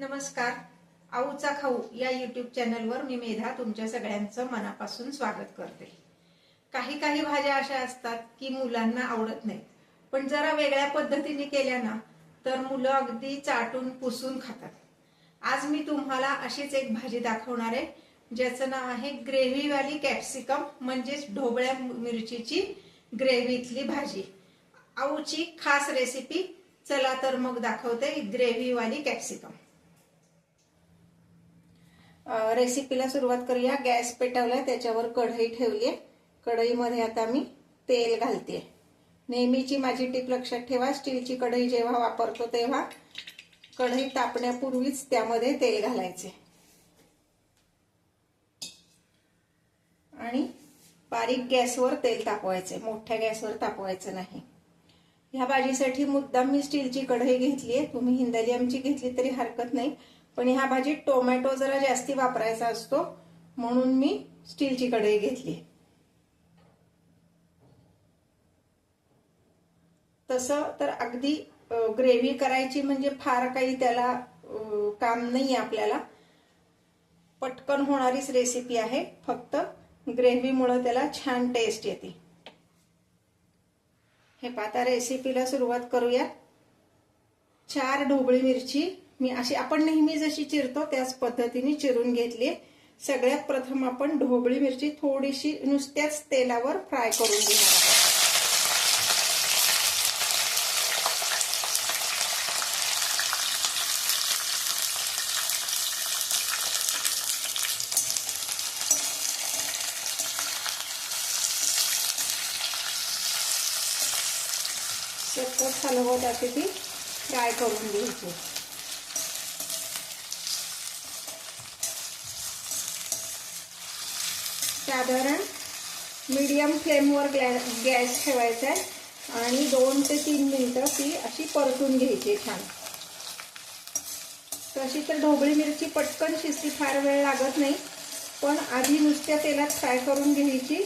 नमस्कार. आऊचा खाऊ या यूट्यूब चॅनलवर मी मेधा तुमच्या सगळ्यांचं मनापासून स्वागत करते. काही काही भाज्या अशा असतात की मुलांना आवडत नाहीत, पण जरा वेगळ्या पद्धतीने केल्या ना तर मुलं अगदी चाटून पुसून खातात. आज मी तुम्हाला अशीच एक भाजी दाखवणार आहे ज्याचं नाव आहे ग्रेव्हीवाली कॅप्सिकम, म्हणजेच ढोबळ्या मिरचीची ग्रेव्हीतली भाजी. आऊची खास रेसिपी. चला तर मग दाखवते ग्रेव्हीवाली कॅप्सिकम. रेसिपीला सुरुवात करूया. गॅस पेटवलाय, त्याच्यावर कढई ठेवली आहे. कढईमध्ये आता मी तेल घालते. नेहमीची माझी टीप लक्षात ठेवा, स्टीलची कढई जेव्हा वापरतो तेव्हा कढई तापण्यापूर्वीच त्यामध्ये तेल घालायचे आणि बारीक गॅसवर तेल तापवायचे, मोठ्या गॅसवर तापवायचं नाही. ह्या भाजीसाठी मुद्दाम मी स्टीलची कढई घेतली आहे. तुम्ही हिंदालियमची घेतली तरी हरकत नाही, पण ह्या भाजीत टोमॅटो जरा जास्ती वापरायचा असतो म्हणून मी स्टीलची कढई घेतली. तसं तर अगदी ग्रेव्ही करायची म्हणजे फार काही त्याला काम नाही. आपल्याला पटकन होणारीच रेसिपी आहे, फक्त ग्रेव्हीमुळे त्याला छान टेस्ट येते. हे पाता रेसिपीला सुरुवात करूया. 4 ढोबळी मिरची मी अशी आपण नेहमी जशी चिरतो त्याच पद्धतीने चिरून घेतली. सगळ्यात प्रथम आपण ढोबळी मिरची थोडीशी नुसत्याच तेलावर फ्राय करून घेणार आहोत. सतत हलवत अशी ती फ्राय करून घ्यायची. साधारण मीडियम फ्लेमवर गॅस ठेवायचा आहे आणि 2 ते 3 मिनिटं ती अशी परतून घ्यायची छान. तशी तर ढोबळी मिरची पटकन शिजती, फार वेळ लागत नाही, पण आधी नुसत्या तेलात फ्राय करून घ्यायची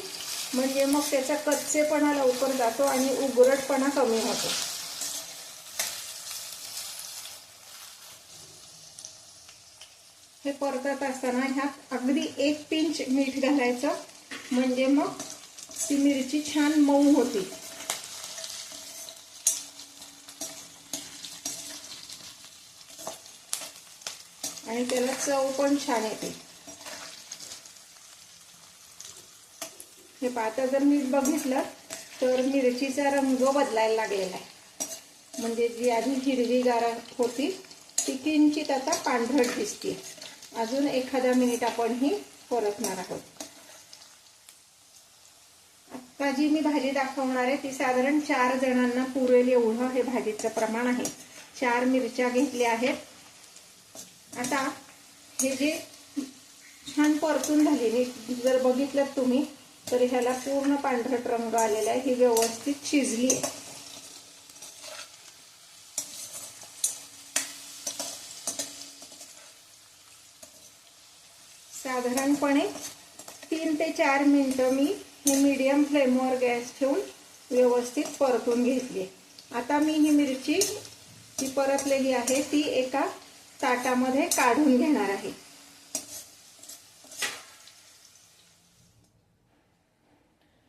म्हणजे मग त्याचा कच्चेपणा लवकर जातो आणि उघरटपणा कमी होतो. हे परतत असताना ह्यात अगदी 1 पिंच मीठ घालायचं म्हणजे मग ती मिरची छान मऊ होती. आणि त्याला चव पण छान येते. हे पाता जर मीठ बघितलं तर मिरचीचा रंग बदलायला लागलेला आहे, म्हणजे जी आधी हिरवीगार होती ती किंचित आता पांढरट दिसते. अजून एखादा मिनिट आपण ही परतणार आहोत. आता जी मी भाजी दाखवणार आहे ती साधारण 4 जणांना पुरेल एवढं हे भाजीचं प्रमाण आहे. 4 मिरच्या घेतल्या आहेत. आता हे जे छान परतून झालेली, जर बघितलं तुम्ही तर ह्याला पूर्ण पांढरट रंग आलेला आहे. ही व्यवस्थित शिजली आहे. साधारणपणे 3 ते 4 मिनिटं मी हे मीडियम फ्लेमवर गॅस ठेवून व्यवस्थित परतून घेतली. आता मी ही मिरची जी परतलेली आहे ती एका ताटामध्ये काढून घेणार आहे.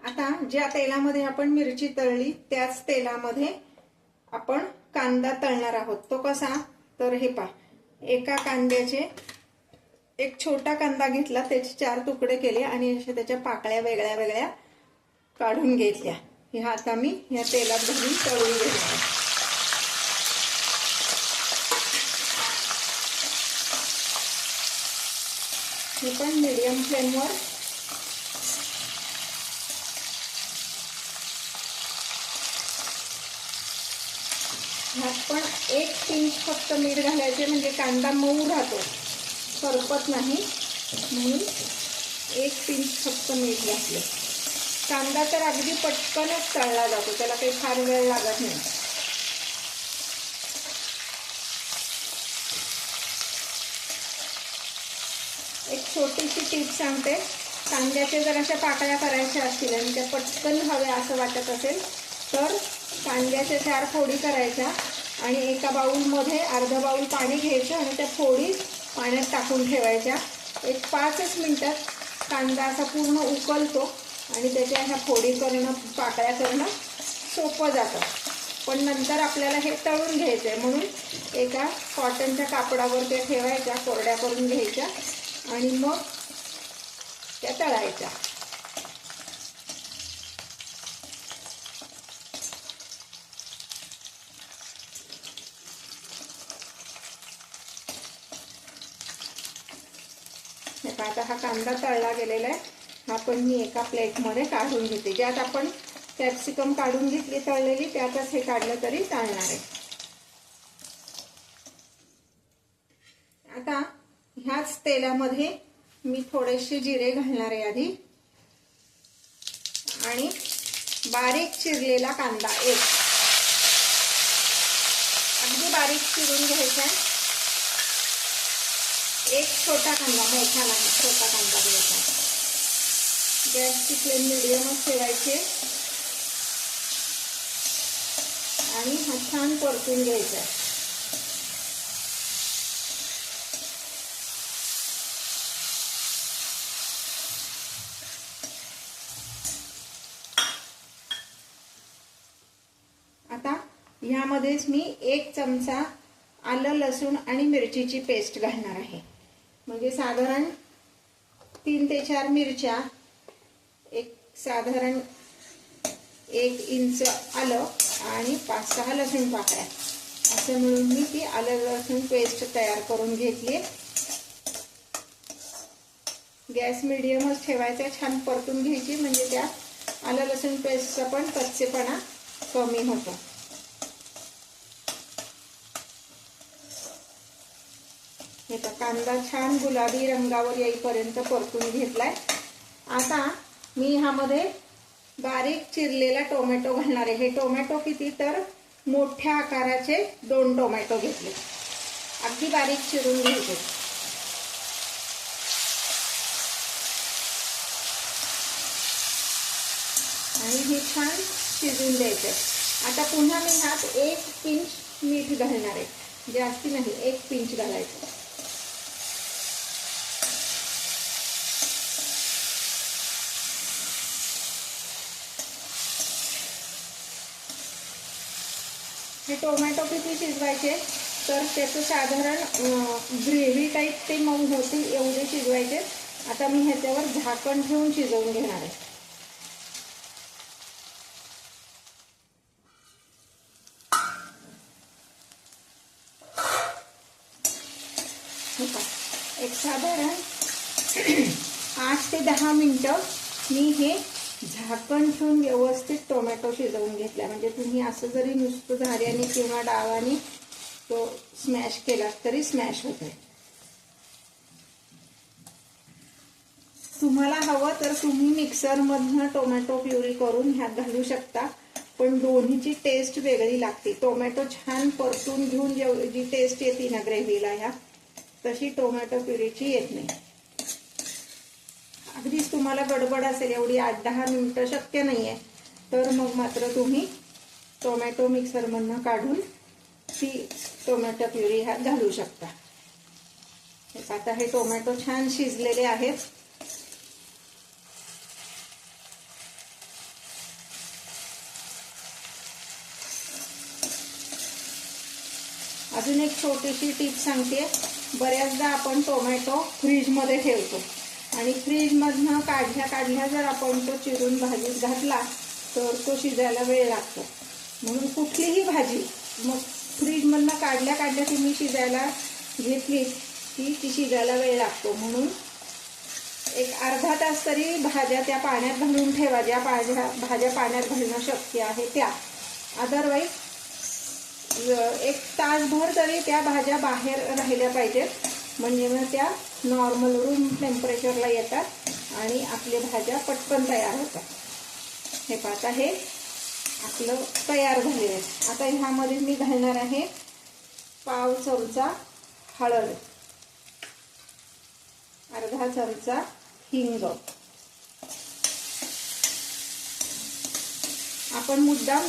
आता ज्या तेलामध्ये आपण मिरची तळली त्याच तेलामध्ये आपण कांदा तळणार आहोत. तो कसा तर हे पहा, एका कांद्याचे एक छोटा कांदा घेतला, त्याचे 4 तुकडे केले आणि अशा त्याच्या पाकळ्या वेगळ्या वेगळ्या काढून घेतल्या. ह्या आता मी या तेलात घालून तळून घेणार. हे पण मीडियम फ्लेमवर. ह्यात पण 1 पिंच फक्त मीठ घालायचे म्हणजे कांदा मऊ राहतो, करपत नाही, म्हणून 1 पिंच फक्त मीठ घातले. कांदा तर अगदी पटकनच तळला जातो, त्याला काही फार वेळ लागत नाही. एक छोटीशी टीप सांगते, कांद्याचे जर अशा पाकळ्या करायच्या असतील आणि त्या पटकन हव्या असं वाटत असेल तर कांद्याच्या 4 फोडी करायच्या आणि एका बाउलमध्ये अर्धा बाउल पाणी घ्यायचं आणि त्या फोडी पाण्यात टाकून ठेवायच्या. एक 5 मिनिटात कांदा असा पूर्ण उकलतो आणि त्याच्या ह्या फोडी करणं, पाकळ्या करणं सोपं जातं. पण नंतर आपल्याला हे तळून घ्यायचं आहे, म्हणून एका कॉटनच्या कापडावर त्या ठेवायच्या, कोरड्या करून घ्यायच्या आणि मग त्या तळायच्या. आता हा कांदा तळला गेलेला आहे. हा पण मी एका प्लेटमध्ये काढून घेते. ज्यात आपण कॅप्सिकम काढून घेतली तळलेली, त्यातच हे काढलं तरी चालणार आहे. आता ह्याच तेलामध्ये मी थोडेसे जिरे घालणार आहे आधी आणि बारीक चिरलेला कांदा अगदी बारीक चिरून घ्यायचा आहे. एक छोटा कांदा, मोठा नाही, छोटा कांदा घ्यायचा. गॅसची फ्लेम मिडियमच ठेवायची आणि हा छान परतून घ्यायचा. आता ह्यामध्येच मी 1 चमचा आलं, लसूण आणि मिरचीची पेस्ट घालणार आहे. म्हणजे साधारण 3 ते 4 मिरच्या, एक साधारण 1 इंच आलं आणि 5-6 लसूण पाकळ्या, असं मिळून मी ती आलं लसूण पेस्ट तयार करून घेतली. गॅस मिडियमच ठेवायचा, छान परतून घ्यायची, म्हणजे त्या आलं लसूण पेस्टचा पण कच्चेपणा कमी होतो. हे तर कांदा छान गुलाबी रंगावर येईपर्यंत परतून घेतलाय. आता मी ह्यामध्ये बारीक चिरलेला टोमॅटो घालणार आहे. हे टोमॅटो किती तर मोठ्या आकाराचे 2 टोमॅटो घेतले, अगदी बारीक चिरून घ्यायचे आणि हे छान शिजून द्यायचे. आता पुन्हा मी ह्यात 1 पिंच मीठ घालणार आहे, जास्ती नाही, 1 पिंच घालायचं. हे टोमॅटो किती शिजवायचे तर त्याचं साधारण ग्रेव्ही टाईप ते मऊ होतील एवढे शिजवायचे. आता मी ह्याच्यावर झाकण ठेवून शिजवून घेणार आहे. एक साधारण 8 ते 10 मिनिटं मी हे झाकण ठेवून व्यवस्थित टोमॅटो शिजवून घेतला. म्हणजे तुम्ही असं जरी नुसतं झाऱ्याने किंवा डावाने तो स्मॅश केला तरी स्मॅश होतोय. तुम्हाला हवं तर तुम्ही मिक्सरमधनं टोमॅटो प्युरी करून ह्यात घालू शकता, पण दोन्हीची टेस्ट वेगळी लागते. टोमॅटो छान परतून घेऊन जी टेस्ट येते ना ग्रेव्हीला, ह्या तशी टोमॅटो प्युरीची येत नाही. अगदीच तुम्हाला गडबड असेल, एवढी 8-10 मिनिटं शक्य नाहीये, तर मग मात्र तुम्ही टोमॅटो मिक्सरमधनं काढून ती टोमॅटो प्युरी ह्यात घालू शकता. आता हे टोमॅटो छान शिजलेले आहेत. अजून एक छोटीशी टिप सांगते. बऱ्याचदा आपण टोमॅटो फ्रीजमध्ये ठेवतो आणि फ्रीजमधनं काढल्या जर आपण तो चिरून भाजीत घातला तर तो शिजायला वेळ लागतो. म्हणून कुठलीही भाजी मग फ्रीजमधनं काढल्या तुम्ही शिजायला घेतली की ती शिजायला वेळ लागतो. म्हणून एक अर्धा तास तरी भाज्या त्या पाण्यात घालून ठेवा, ज्या भाज्या पाण्यात घालणं शक्य आहे त्या. अदरवाईज 1 तासभर तरी त्या भाज्या बाहेर राहिल्या पाहिजेत, म्हणजे मग त्या नॉर्मल रूम टेम्परेचरला येतात आणि आपल्या भाज्या पटकन तयार होतात. हे पाहता, हे आपलं तयार झालेलं आहे. आता ह्यामध्ये मी घालणार आहे पाव चमचा हळद, अर्धा चमचा हिंग. आपण मुद्दाम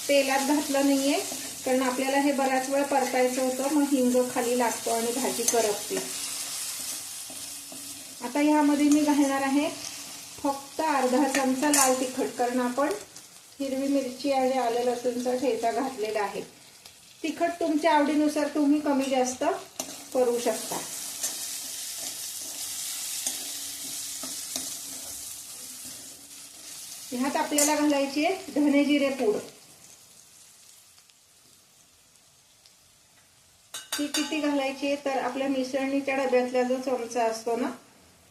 तेलात घातलं नाहीये, कारण आपल्याला हे बराच वेळ परतायचं होतं, मग हिंग खाली लागतो आणि भाजी करपते. आता ह्यामध्ये मी घालणार आहे फक्त अर्धा चमचा लाल तिखट, कारण आपण हिरवी मिरची आणि आलं लसूणचा ठेचा घातलेला आहे. तिखट तुमच्या आवडीनुसार तुम्ही कमी जास्त करू शकता. ह्यात आपल्याला घालायची आहे धने जिरे पूड. ती किती घालायची आहे तर आपल्या मिसळणीच्या डब्यातला जो चमचा असतो ना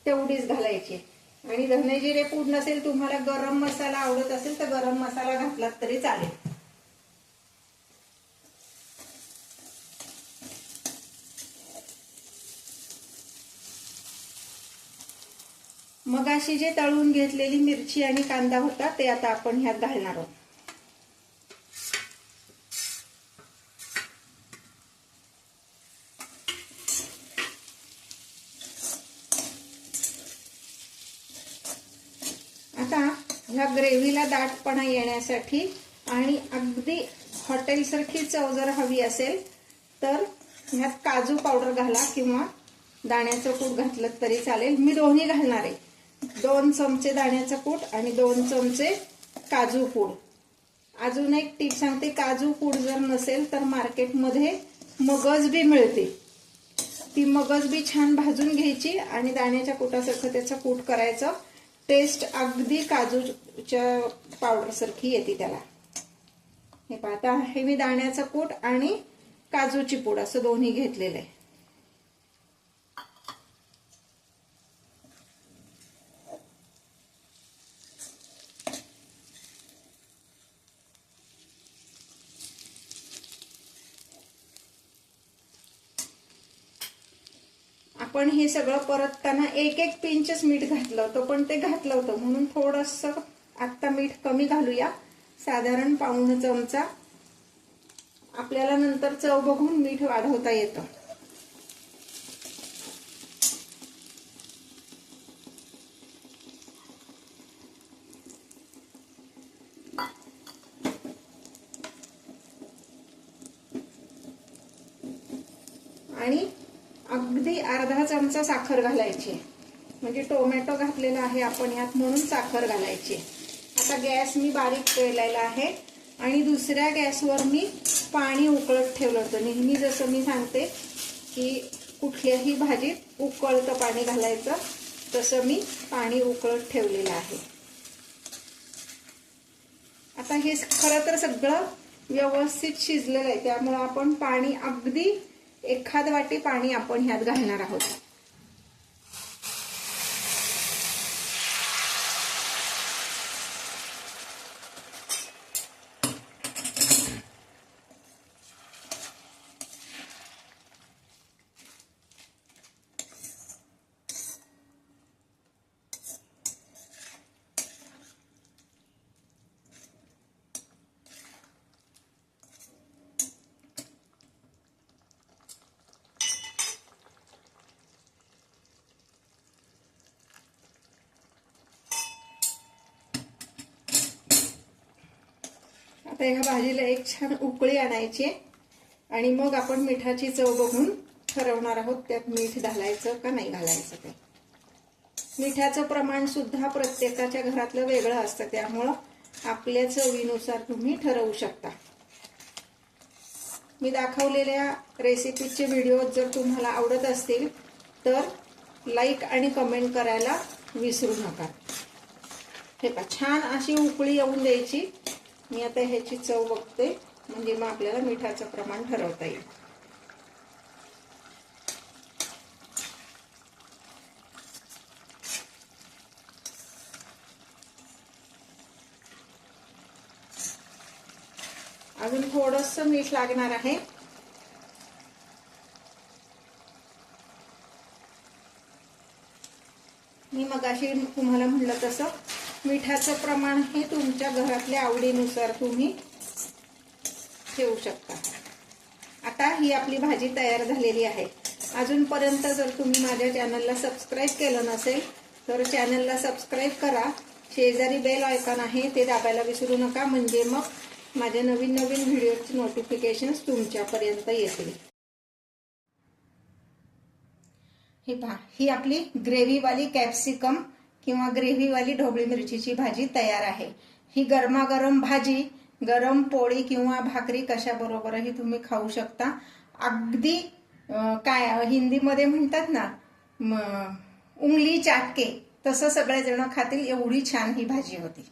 तेवढीच घालायची. आणि धने जिरे पूड नसेल, तुम्हाला गरम मसाला आवडत असेल तर गरम मसाला घातलात तरी चालेल. मग अशी जे तळून घेतलेली मिरची आणि कांदा होता ते आता आपण ह्यात घालणार आहोत. आता ह्या ग्रेव्हीला दाटपणा येण्यासाठी आणि अगदी हॉटेलसारखी चव जर हवी असेल तर ह्यात काजू पावडर घाला किंवा दाण्याचं कूट घातलं तरी चालेल. मी दोन्ही घालणार आहे, 2 चमचे दाण्याचं कूट आणि 2 चमचे काजू पूड. अजून एक टीप सांगते, काजू पूड जर नसेल तर मार्केटमध्ये मगज बी मिळते. ती मगज बी छान भाजून घ्यायची आणि दाण्याच्या कुटासारखं त्याचं कूट करायचं. टेस्ट अगदी काजूच्या पावडर सारखी येते त्याला. हे पाहता, हे मी दाण्याचं कूट आणि काजूची पूड असं दोन्ही घेतलेलं आहे. आपण हे सगळं परतताना एक पिंचच मीठ घातलं होतं, पण ते घातलं होतं म्हणून थोडंसं आत्ता मीठ कमी घालूया, साधारण पाऊण चमचा. आपल्याला नंतर चव बघून मीठ वाढवता येतं. आणि अगदी अर्धा चमचा साखर घालायची, म्हणजे टोमॅटो घातलेला आहे आपण यात म्हणून साखर घालायची. आता गॅस मी बारीक केलेला आहे आणि दुसऱ्या गॅसवर मी पाणी उकळत ठेवलं होतं. नेहमी जसं मी सांगते की कुठल्याही भाजीत उकळतं पाणी घालायचं, तसं मी पाणी उकळत ठेवलेलं आहे. आता हे खरं तर सगळं व्यवस्थित शिजलेलं आहे, त्यामुळे आपण पाणी अगदी 1 वाटी पाणी आपण ह्यात घालणार आहोत. आता ह्या भाजीला एक छान उकळी आणायची आणि मग आपण मिठाची चव बघून ठरवणार आहोत त्यात मीठ घालायचं का नाही घालायचं ते. मिठाचं प्रमाण सुद्धा प्रत्येकाच्या घरातलं वेगळं असतं, त्यामुळं आपल्या चवीनुसार तुम्ही ठरवू शकता. मी दाखवलेल्या रेसिपीचे व्हिडिओ जर तुम्हाला आवडत असतील तर लाईक आणि कमेंट करायला विसरू नका. हे पहा, छान अशी उकळी येऊन द्यायची. मी आता ह्याची चव बघते, म्हणजे मग आपल्याला मिठाचं प्रमाण ठरवता येईल. अजून थोडंसं मीठ लागणार आहे. मी मगाशी तुम्हाला म्हणलं तसं मिठाचं प्रमाण हे तुमच्या घरातल्या आवडीनुसार तुम्ही ठेवू शकता. आता ही आपली भाजी तयार झालेली आहे. अजूनपर्यंत जर तुम्ही माझ्या चॅनलला सबस्क्राईब केलं नसेल तर चॅनलला सबस्क्राईब करा. शेजारी बेल आयकॉन आहे ते दाबायला विसरू नका, म्हणजे मग माझ्या नवीन नवीन व्हिडिओचे नोटिफिकेशन्स तुमच्यापर्यंत येतील. ही पहा, ही आपली ग्रेव्हीवाली कॅप्सिकम किंवा ग्रेव्हीवाली ढोबळी मिरचीची भाजी तयार आहे. ही गरमागरम भाजी गरम पोळी किंवा भाकरी कशाबरोबरही तुम्ही खाऊ शकता. अगदी काय हिंदीमध्ये म्हणतात ना, उंगली चाटके, तसं सगळेजण खातील एवढी छान ही भाजी होती.